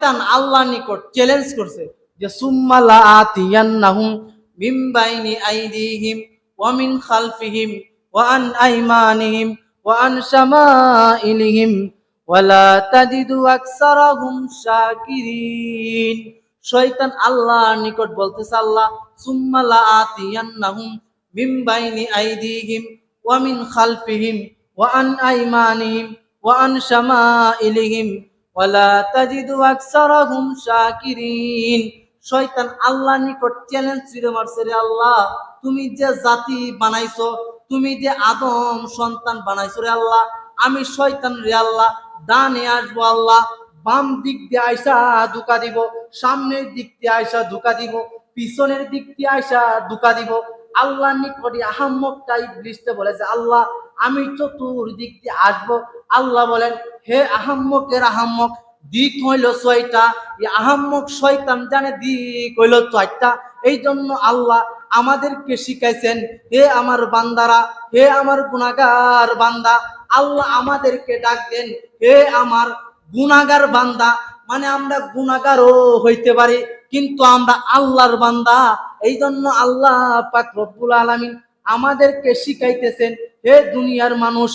শয়তান আল্লাহর নিকট চ্যালেঞ্জ করছে যে সুম্মা লাআতিয়ান্নাহুম মিন বাইনি আইদিহিম ওয়া মিন খালফিহিম ওয়া আন আইমানিহিম ওয়া আন শামাইলিহিম ওয়া লা তাজিদু আকসারাহুম শাকিরিন। শয়তান আল্লাহর নিকট বলতেছে, আল্লাহ সুম্মা লাআতিয়ান্নাহুম মিন বাইনি আইদিহিম ওয়া মিন খালফিহিম ওয়া আন আইমানিহিম ওয়া আন শামাইলিহিম ওয়া লা তাজিদু আকসারাহুম শাকিরিন। শয়তান আল্লাহর নিকট চ্যালেঞ্জ ছুড়ে মারছে, রে আল্লাহ তুমি যে জাতি বানাইছো, তুমি যে আদম সন্তান বানাইছো রে আল্লাহ, আমি শয়তান রে আল্লাহ ডানে আসবো আল্লাহ, বাম দিক দিয়ে আইসা ধোঁকা দিব, সামনের দিক দিয়ে আইসা ধোঁকা দিব, পিছনের দিক দিয়ে আইসা ধোঁকা দিব। আল্লাহ নিকটে আহাম্মকটা ইবলিসকে বলে যে আল্লাহ আমি চতুর্দিক দিয়ে আসবো। আল্লাহ বলেন, হে আহাম্মকের আহাম্মক, দিক হইল ৬টা, আহাম্মক শয়তান জানে দিক হইল ৪টা। এই জন্য আল্লাহ আমাদেরকে শিখাইছেন, হে আমার বান্দারা, হে আমার গুনাহগার বান্দা, আল্লাহ আমাদেরকে ডাক দেন, হে আমার গুনাহগার বান্দা। মানে আমরা গুনাহগারও হইতে পারি, কিন্তু আমরা আল্লাহর বান্দা। এই জন্য আল্লাহ পাক রব্বুল আলামিন আমাদেরকে শিখাইতেছেন, হে দুনিয়ার মানুষ,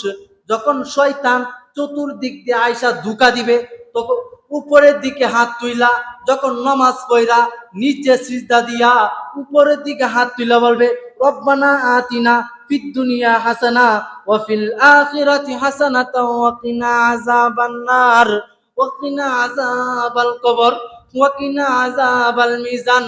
যখন শয়তান চতুর্দিক দিয়ে আয়সা ধোঁকা দিবে, তখন উপরের দিকে হাত তুইলা, যখন নামাজ পড়া নিচে সিজদা দিয়া উপরের দিকে হাত তুইলা বলবে, রব্বানা আতিনা ফিদ দুনিয়া হাসানা ওয়া ফিল আখিরাতি হাসানাতাও ওয়া কিনা আযাবান নার ওয়া কিনা আযাবাল কবর ওয়া কিনা আযাবাল মিজান।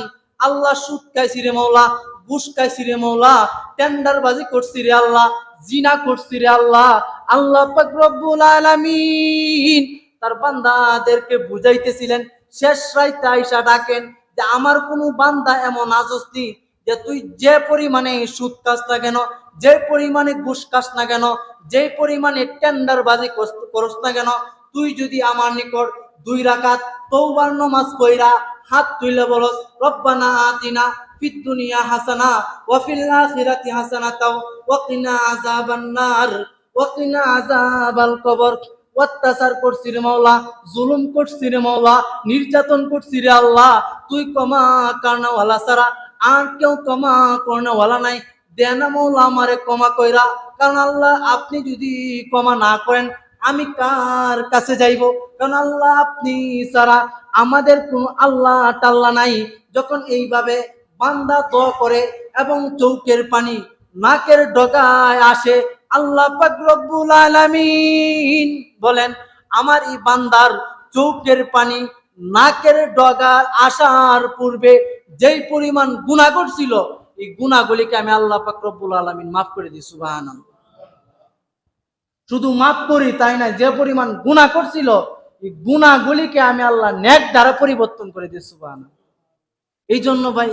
আল্লাহ সুদ খাইছি রে মওলা, ঘুষ খাইছি রে মওলা, টেন্ডারবাজি করছি রে আল্লাহ, জিনা করছি রে আল্লাহ। আল্লাহ পাক রব্বুল আলামিন তার বান্দাদেরকে বুঝাইতেছিলেন। শেষ রাইতে আইসা ডাকেন যে আমার কোনো বান্দা এমন আজস্তি যে তুই যে পরিমাণে সুদ খাস না কেন, যে পরিমাণে ঘুষ খাস না কেন, যে পরিমাণে টেন্ডারবাজি করস না কেন, তুই যদি আমার নিকট 2 রাকাত তওবার নামাজ পড়া হাত তুইলে বলস, রব্বানা আতিনা ফিদ দুনিয়া হাসানা ওয়া ফিল আখিরাতি হাসানাতাও ওয়া কিনা আযাবান নার ওয়া কিনা আযাবাল কবর। অত্যাচার করছি রে মাওলা, জুলুম করছি রে মাওলা, নির্যাতন করছি রে আল্লাহ, তুই ক্ষমা করনেওয়ালা ছাড়া আর কেউ ক্ষমা করনেওয়ালা নাই। দেনা মাওলা আমারে ক্ষমা কইরা, কারণ আল্লাহ আপনি যদি ক্ষমা না করেন আমি কার কাছে যাইব? কারণ আল্লাহ আপনি ছাড়া আমাদের কোনো আল্লাহ টাল্লা নাই। যখন এইভাবে বান্দা দোয়া করে এবং চৌকের পানি নাকের ডগায় আসে, আল্লাহ পাক রব্বুল আলামিন বলেন, আমার এই বান্দার চৌকের পানি নাকের ডগায় আসার পূর্বে যেই পরিমাণ গুনাহ করছিল, এই গুনাহগুলিকে আমি আল্লাহ পাক রব্বুল আলামিন মাফ করে দিই। সুবহানাল্লাহ। শুধু মাফ করি তাই না, যে পরিমাণ গুনাহ করছিল এই গুনাহগুলিকে আমি আল্লাহ নেক দ্বারা পরিবর্তন করে দিই। সুবহানাল্লাহ। এই জন্য ভাই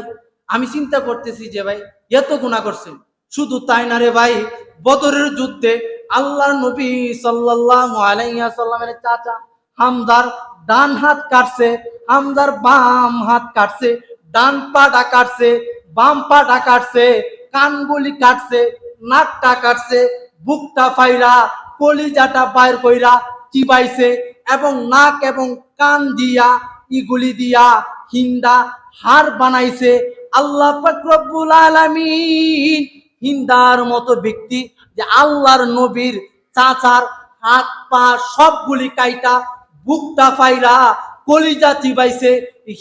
আমি চিন্তা করতেছি যে ভাই এত গুনাহ করছেন, শুধু তাই না রে ভাই, বদরের যুদ্ধে আল্লাহর নবী সাল্লাল্লাহু আলাইহি ওয়াসাল্লামের চাচা হামজার ডান হাত কাটছে, হামজার বাম হাত কাটছে, ডান পাটা কাটছে, বাম পাটা কাটছে, কানগুলি কাটছে, নাকটা কাটছে, বুকটা ফাইরা কলিজাটা বাইর কইরা চিবাইছে, এবং নাক এবং কান দিয়া ইগুলি দিয়া হিন্দা হাড় বানাইছে। আল্লাহ পাক রব্বুল আলামিন হিন্দার মতো ব্যক্তি যে আল্লাহর নবীর চাচার হাত পা সবগুলি কাইটা বুকটা ফাইরা কলিজা চিবাইছে,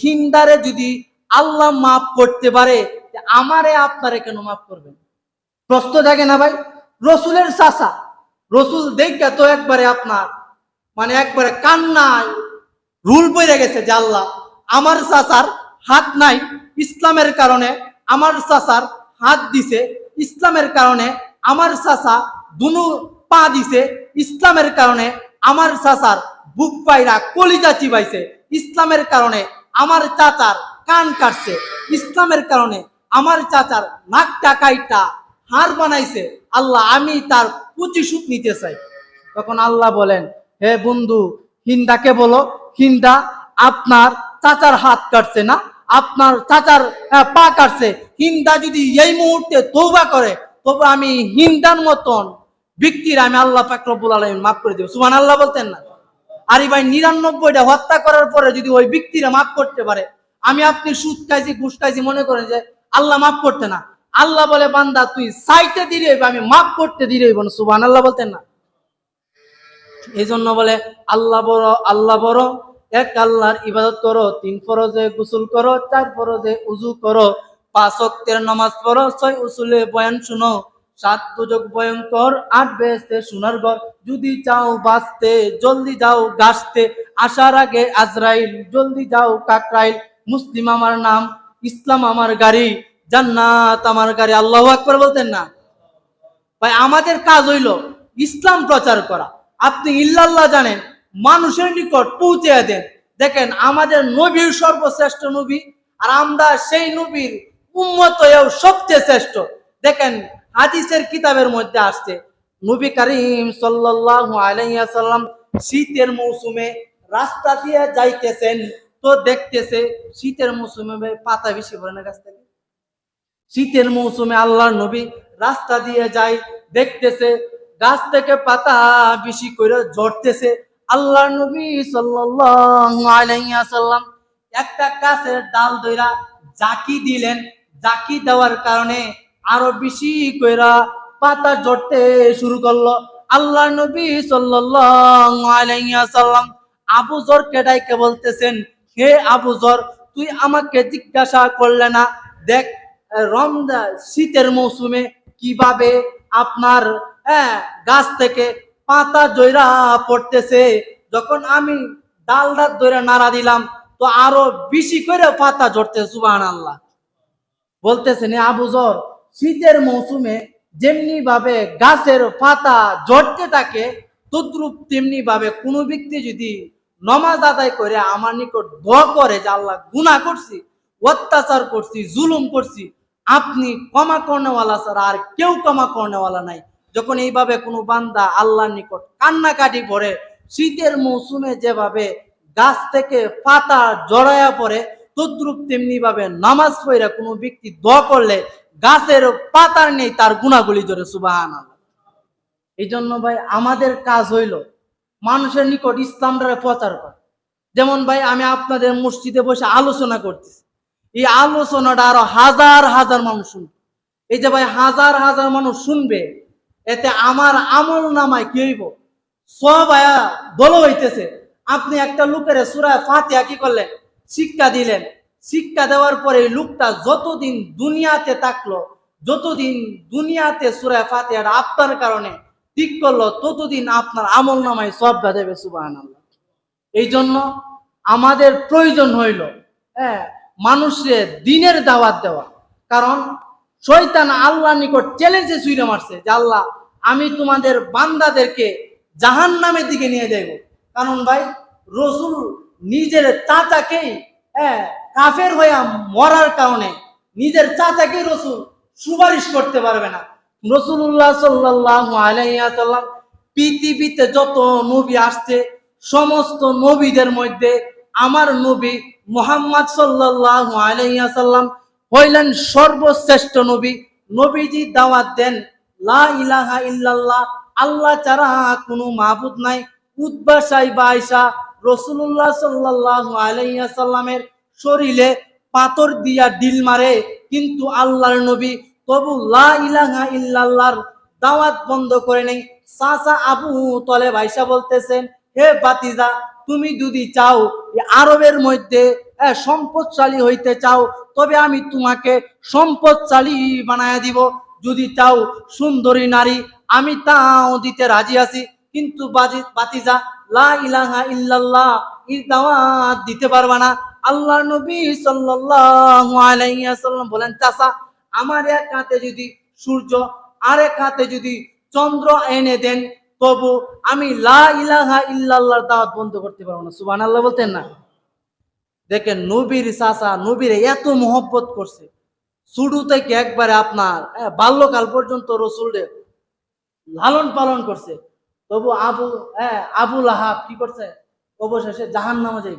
হিন্দারে যদি আল্লাহ মাফ করতে পারে, আমারে আপনারে কেন মাফ করবেন? প্রশ্ন থাকে না ভাই? রসুলের চাচা, রসুল দেখে তো একবারে আপনার মানে একবারে কান্নায় রুল পড়ে গেছে যে আল্লাহ আমার চাচার হাত নাই, ইসলামের কারণে আমার চাচার হাত দিছে, ইসলামের কারণে আমার চাচা দুনু পা দিছে, ইসলামের কারণে আমার চাচার বুক পাইরা কলিজা চিবাইছে, ইসলামের কারণে আমার চাচার কান কাটছে, ইসলামের কারণে আমার চাচার নাকটা কাইটা হাড় বানাইছে, আল্লাহ আমি তার প্রতিশোধ নিতে চাই। তখন আল্লাহ বলেন, হে বন্ধু হিন্দাকে বলো, হিন্দা আপনার চাচার হাত কাটছে না, আপনার চাচার পা কাটছে, হিন্দা যদি এই মুহূর্তে তওবা করে তবে আমি হিন্দার মতন ব্যক্তির আমি আল্লাহ পাক রব্বুল আলামিন মাফ করে দেব। সুবহানাল্লাহ বলতেন না? আরে ভাই 99টা হত্যা করার পরে যদি ওই ব্যক্তিরা মাফ করতে পারে, আমি আপনি সুদ খাইছি ঘুষ খাইছি মনে করেন যে আল্লাহ মাফ করতে না, আল্লাহ বলে বান্দা তুই চাইতে দিলে আমি মাফ করতে দিলে সুবহানাল্লাহ বলতেন না? এই জন্য বলে আল্লাহ বড়, আল্লাহ বড়, এক আল্লাহর ইবাদত করো, 3 ফরজে গোসল করো, 4 ফরজে উযু করো, 5 ওয়াক্তের নামাজ পড়ো, 6 উসুলে বয়ান শুনো, 7 দুজক ভয়ঙ্কর, 8 বেহেশতে সোনার ঘর, যদি চাও বাঁচতে জলদি যাও গাছতে, আসার আগে আজরাইল, জলদি যাও কাকরাইল, মুসলিম আমার নাম, ইসলাম আমার গাড়ি, জান্নাত আমার গাড়ি। আল্লাহু আকবার বলতেন না? ভাই আমাদের কাজ হইল ইসলাম প্রচার করা। আপনি ইল্লাল্লাহ জানেন, মানুষের নিকট পৌঁছে দেন। দেখেন আমাদের নবীর সর্বশ্রেষ্ঠ নবী, আর আমরা সেই নবীর উম্মত হয়েও সবচেয়ে শ্রেষ্ঠ। দেখেন হাদিসের কিতাবের মধ্যে আসছে নবী করিম সাল্লাল্লাহু আলাইহি ওয়াসাল্লাম শীতের মৌসুমে রাস্তা দিয়ে যাইতেছেন, তো দেখতেছে শীতের মৌসুমে পাতা বেশি পড়ে না গাছ থেকে। শীতের মৌসুমে আল্লাহর নবী রাস্তা দিয়ে যায়, দেখতেছে গাছ থেকে পাতা বেশি করে ঝরতেছে। আল্লাহর নবী সাল্লাল্লাহু আলাইহি ওয়াসাল্লাম একটা গাছের ডাল ধইরা জাকি দিলেন, জাকি দেওয়ার কারণে আরো বেশি কইরা পাতা ঝরতে শুরু করলো। আল্লাহর নবী সাল্লাল্লাহু আলাইহি ওয়াসাল্লাম আবু যরকে ডাইকে বলতেছেন, হে আবু যর, তুই আমাকে জিজ্ঞাসা করলে না, দেখ রমজান শীতের মৌসুমে কিভাবে আপনার গাছ থেকে পাতা জয়রা পড়তেছে, যখন আমি ডালটা ধরে নাড়া দিলাম তো আরো বেশি করে পাতা ঝরতে। সুবহানাল্লাহ বলতেছেন আবু যর, শীতের মৌসুমে যেমনি ভাবে গাছের পাতা ঝরতে থাকে, তদ্রুপ তেমনি ভাবে কোনো ব্যক্তি যদি নামাজ আদায় করে আমার নিকট দোয়া করে যে আল্লাহ গুনাহ করছি, অত্যাচার করছি, জুলুম করছি, আপনি ক্ষমা করনেওয়ালা ছাড়া আর কেউ ক্ষমা করনেওয়ালা নাই। যখন এইভাবে কোনো বান্দা আল্লাহর নিকট কান্নাকাটি করে, শীতের মৌসুমে যেভাবে গাছ থেকে পাতা জড়ায়া পড়ে, তদ্রুপ তেমনি ভাবে নামাজ পড়ে কোনো ব্যক্তি দোয়া করলে গাছের পাতার নেই তার গুণাগুলি জোরে। সুবহানাল্লাহ। এই জন্য ভাই আমাদের কাজ হইল মানুষের নিকট ইসলামটারে প্রচার করা। যেমন ভাই আমি আপনাদের মসজিদে বসে আলোচনা করতেছি, এই আলোচনাটা আরো হাজার হাজার মানুষ শুনবে। এই যে ভাই হাজার হাজার মানুষ শুনবে, এতে আমার আমল নামায় কি হইব? সব দল হইতেছে। আপনি একটা লোকের সূরা ফাতিহা কি করলেন? শিক্ষা দিলেন। শিক্ষা দেওয়ার পরে এই লোকটা যতদিন দুনিয়াতে থাকলো, যতদিন দুনিয়াতে সূরা ফাতিহাটা আপনার কারণে ঠিক করলো, ততদিন আপনার আমল নামায় সবটা দেবে। সুবহানাল্লাহ। এই জন্য আমাদের প্রয়োজন হইল মানুষের দিনের দাওয়াত দেওয়া। কারণ শয়তান আল্লাহ নিকট চ্যালেঞ্জে ছুঁড়ে মারছে যে আল্লাহ আমি তোমাদের বান্দাদেরকে জাহান্নামের দিকে নিয়ে যাইব। কারণ ভাই রসুল নিজের চাচাকেই কাফের হয়ে মরার কারণে নিজের চাচাকেই রসুল সুপারিশ করতে পারবে না। রাসূলুল্লাহ সাল্লাল্লাহু আলাইহি ওয়াসাল্লাম পৃথিবীতে যত নবী আসছে সমস্ত নবীদের মধ্যে আমার নবী মুহাম্মদ সাল্লাল্লাহু আলাইহি ওয়াসাল্লাম হইলেন সর্বশ্রেষ্ঠ নবী। নবীজি দাওয়াত দেন লা ইলাহা ইল্লাল্লাহ, আল্লাহ ছাড়া কোনো মাবুদ নাই। উতবা সাইবা আয়েশা রাসূলুল্লাহ সাল্লাল্লাহু আলাইহি ওয়াসাল্লামের শরীরে পাথর দিয়া ডিল মারে, কিন্তু আল্লাহর নবী তবু লা ইলাহা ইল্লাল্লাহর দাওয়াত বন্ধ করে নেই। চাচা আবু তলেব আয়েশা বলতেছেন, হে ভাতিজা, তুমি যদি চাও আরবের মধ্যে সম্পদশালী হইতে চাও, তবে আমি তোমাকে সম্পদশালী বানায়া দিব। যদি চাও সুন্দরী নারী, আমি তাও দিতে রাজি আছি, কিন্তু ভাতিজা লা ইলাহা ইল্লাল্লাহ এর দাওয়াত দিতে পারবা না। আল্লাহর নবী সাল্লাল্লাহু আলাইহি ওয়াসাল্লাম বলেন, চাচা আমার এক হাতে যদি সূর্য আর এক হাতে যদি চন্দ্র এনে দেন, তবু আমি লা ইলাহা ইল্লাল্লাহর দাওয়াত বন্ধ করতে পারবো না। সুবহানাল্লাহ বলতেন না? দেখেন নবীর চাচা নবীর এত মহব্বত করছে, শুরু থেকে একবারে আপনার বাল্যকাল পর্যন্ত রসুলদের লালন পালন করছে। তবু আবু লাহাব কি করছে? অবশেষে জাহান্নামে যাই।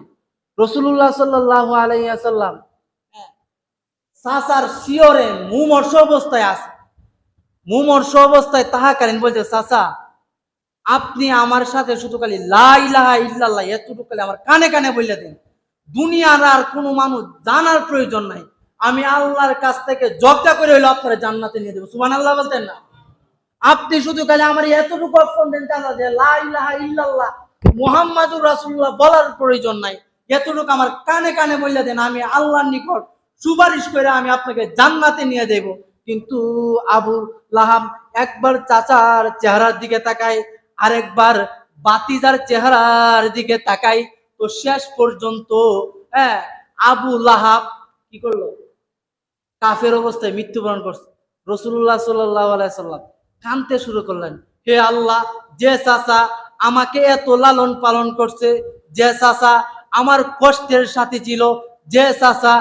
রাসূলুল্লাহ সাল্লাল্লাহু আলাইহি ওয়াসাল্লাম চাচার শিয়রে মুমূর্ষ অবস্থায় আছে। মুমূর্ষ অবস্থায় তাহাকালীন বলছে, চাচা আপনি আমার সাথে শুধু খালি লা ইলাহা ইল্লাল্লাহ এতটুকু খালি আমার কানে কানে বলে দিন, দুনিয়ার আর কোনো মানুষ জানার প্রয়োজন নাই, আমি আল্লাহর কাছ থেকে জব্দা করে হইলো আপনারা জান্নাতে নিয়ে দেবো। সুবহানাল্লাহ বলতেন না? আপনি শুধু খালি আমার এতটুকু অপশন দেন যে লা ইলাহা ইল্লাল্লাহ মুহাম্মাদুর রাসূলুল্লাহ বলার প্রয়োজন নাই, এতটুকু আমার কানে কানে বলে দেন, আমি আল্লাহর নিকট সুপারিশ করে আমি আপনাকে জান্নাতে নিয়ে দেব। কিন্তু আবু লাহাব একবার চাচার চেহারার দিকে তাকায়, আরেকবার বাতিজার চেহারার দিকে তাকায়, তো শেষ পর্যন্ত হ্যাঁ আবু লাহাব কি করলো? কাফের অবস্থায় মৃত্যুবরণ করছে। রাসূলুল্লাহ সাল্লাল্লাহু আলাইহি সাল্লাম কাঁদতে শুরু করলেন, হে আল্লাহ, যে চাচা আমাকে এত লালন পালন করছে, যে চাচা আমার কষ্টের সাথে ছিল, যে চাচা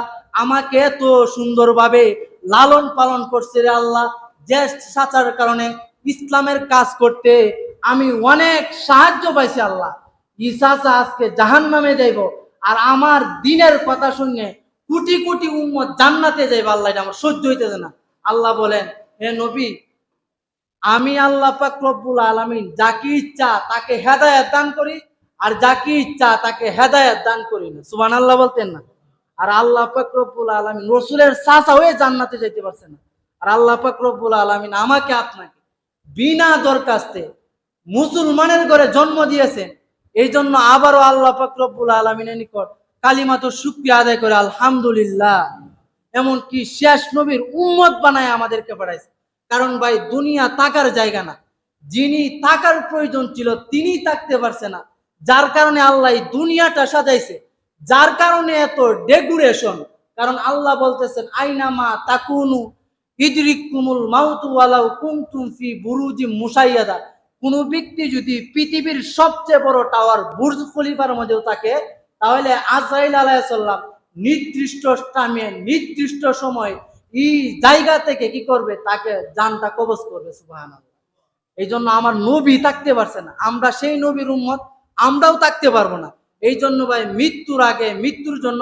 আমাকে এত সুন্দরভাবে লালন পালন করছে, রে আল্লাহ, যে চাচার কারণে ইসলামের কাজ করতে আমি অনেক সাহায্য পাইছি, আল্লাহ, ই চাচা আজকে জাহান্নামে যাইব, আর আমার দিনের কথা শুনে কোটি কোটি উম্মত জান্নাতে যাইবে, আল্লাহ এটা আমার সহ্য হইতেছে না। আল্লাহ বলেন, হে নবী, আমি আল্লাহ পাক রব্বুল আলামিন যাকে ইচ্ছা তাকে হেদায়েত দান করি, আর যাকে ইচ্ছা তাকে হেদায়েত দান করি না। সুবহানাল্লাহ বলতেন না? আর আল্লাহ পাক রব্বুল আলামিন রাসূলের চাচা হয়ে জান্নাতে যাইতে পারছে না, আর আল্লাহ পাক রব্বুল আলামিন আমাকে আপনাকে বিনা দরখাস্তে মুসলমানের ঘরে জন্ম দিয়েছেন। এই জন্য আবারও আল্লাহ পাক রব্বুল আলামিনের নিকট কালিমাতো শুকরিয়া আদায় করে আলহামদুলিল্লাহ। এমনকি শেষ নবীর উম্মত বানায় আমাদেরকে পাঠাইছে। কারণ ভাই, দুনিয়া থাকার জায়গা না, যিনি থাকার প্রয়োজন ছিল তিনি থাকতে পারছে না, যার কারণে আল্লাহ দুনিয়াটা সাজাইছে, যার কারণে এত ডেকোরেশন। কারণ আল্লাহ বলতেছেন, আইনামা তাকুনু ইদরিকুমুল মাউতু ওয়ালাউ কুনতুম ফি বুরুজিম মুশাইয়াদা। কোন ব্যক্তি যদি পৃথিবীর সবচেয়ে বড় টাওয়ার বুর্জ খলিফার মধ্যেও থাকে, তাহলে আজরাইল আলাইহিস সালাম নির্দিষ্ট টাইমে নির্দিষ্ট সময় এই জায়গা থেকে কি করবে? তাকে জানটা কবজ করবে। সুবহানাল্লাহ। এই জন্য আমার নবী থাকতে পারছে না, আমরা সেই নবীর উম্মত, আমরাও থাকতে পারবো না। এই জন্য ভাই, মৃত্যুর আগে মৃত্যুর জন্য